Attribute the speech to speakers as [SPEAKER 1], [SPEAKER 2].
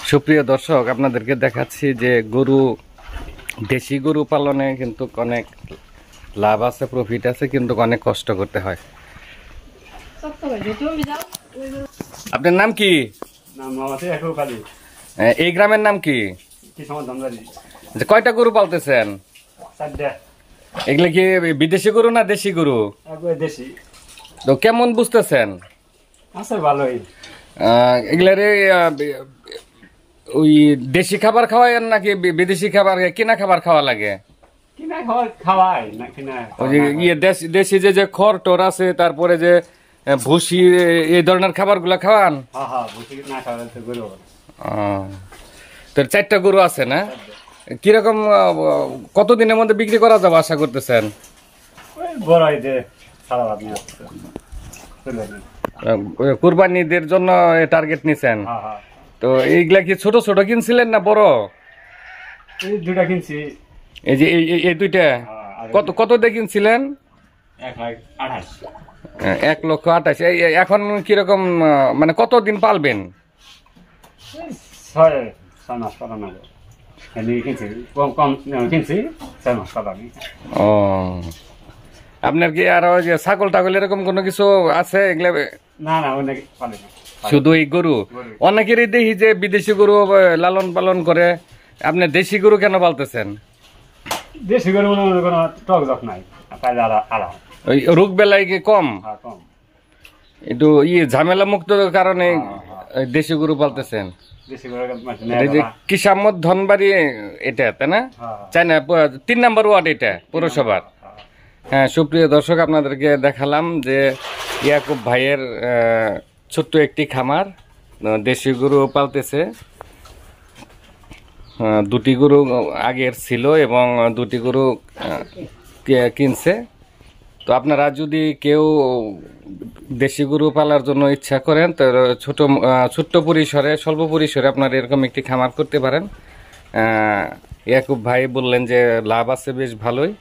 [SPEAKER 1] সুপ্রিয় দর্শক, আপনাদেরকে দেখাচ্ছি যে গরু, দেশি গরু পালনে কিন্তু অনেক লাভ আছে, প্রফিট আছে, কিন্তু অনেক কষ্ট করতে হয়। আপনার নাম কি? এই গ্রামের নাম কি? কয়টা গরু পালতেছেন? এগুলা কি বিদেশি গরু না দেশি গরু?
[SPEAKER 2] দেশি।
[SPEAKER 1] তো কেমন বুঝতেছেন?
[SPEAKER 2] আছে ভালোই।
[SPEAKER 1] এগুলারে ওই দেশি খাবার খাওয়ায় নাকি বিদেশি খাবার, কিনা খাবার খাওয়া লাগে?
[SPEAKER 2] কিনা খাবার খাওয়াই না, কিনা
[SPEAKER 1] ওই যে দেশি যে খড় টোর আছে, তারপরে যে ভুসি, এই ধরনের খাবার গুলা খাওয়ান?
[SPEAKER 2] ভুসি না খাওয়ালে তো গরু।
[SPEAKER 1] তো 4টা গরু আছে না? কিরকম কতদিনের মধ্যে বিক্রি করা যাবে আশা করতেছেন?
[SPEAKER 2] বড় হইতে সারা আপনি
[SPEAKER 1] কুরবানিদের জন্য টার্গেট নিছেন? তো এইগুলা কি ছোট ছোট কিনছিলেন না বড়?
[SPEAKER 2] এই দুইটা কিনছি।
[SPEAKER 1] এই যে এই দুইটা কত দিয়ে কিনছিলেন? 1,28,000। এখন কিরকম, মানে কতদিন পালবেন?
[SPEAKER 2] 6 মাস পালানো কিনছি, কম কিনছি 6 মাস পালানি।
[SPEAKER 1] ও, আপনার কি আরো যে ছাগল টাগল এরকম কোনো কিছু আছে? এগুলা
[SPEAKER 2] না না, অনেক পালে না,
[SPEAKER 1] শুধু এই গরু। অনেকেরই দেখি যে বিদেশি গরু লালন পালন করে, আপনি দেশি গরু কেন পালতেছেন?
[SPEAKER 2] দেশি গরু মনে কোনো টক জক নাই, আরাম।
[SPEAKER 1] ওই রোগ বেলায় কি কম?
[SPEAKER 2] কম।
[SPEAKER 1] একটু ঝামেলা মুক্ত কারণে দেশি গরু পালতেছেন। কিসামত ধনবাড়ি এটা, তাই না? চাই না, 3 নম্বর ওয়ার্ড এটা পৌরসভার। হ্যাঁ, সুপ্রিয় দর্শক, আপনাদেরকে দেখালাম যে ইয়াকুব ভাইয়ের ছোট্ট একটি খামার, দেশি গরু পালতেছে। 2টি গরু আগের ছিল এবং 2টি গরু কিনছে। তো আপনারা যদি কেউ দেশি গরু পালার জন্য ইচ্ছা করেন, তো ছোট্ট পরিসরে, স্বল্প পরিসরে আপনারা এরকম একটি খামার করতে পারেন। ইয়াকুব ভাই বললেন যে লাভ আছে বেশ ভালোই।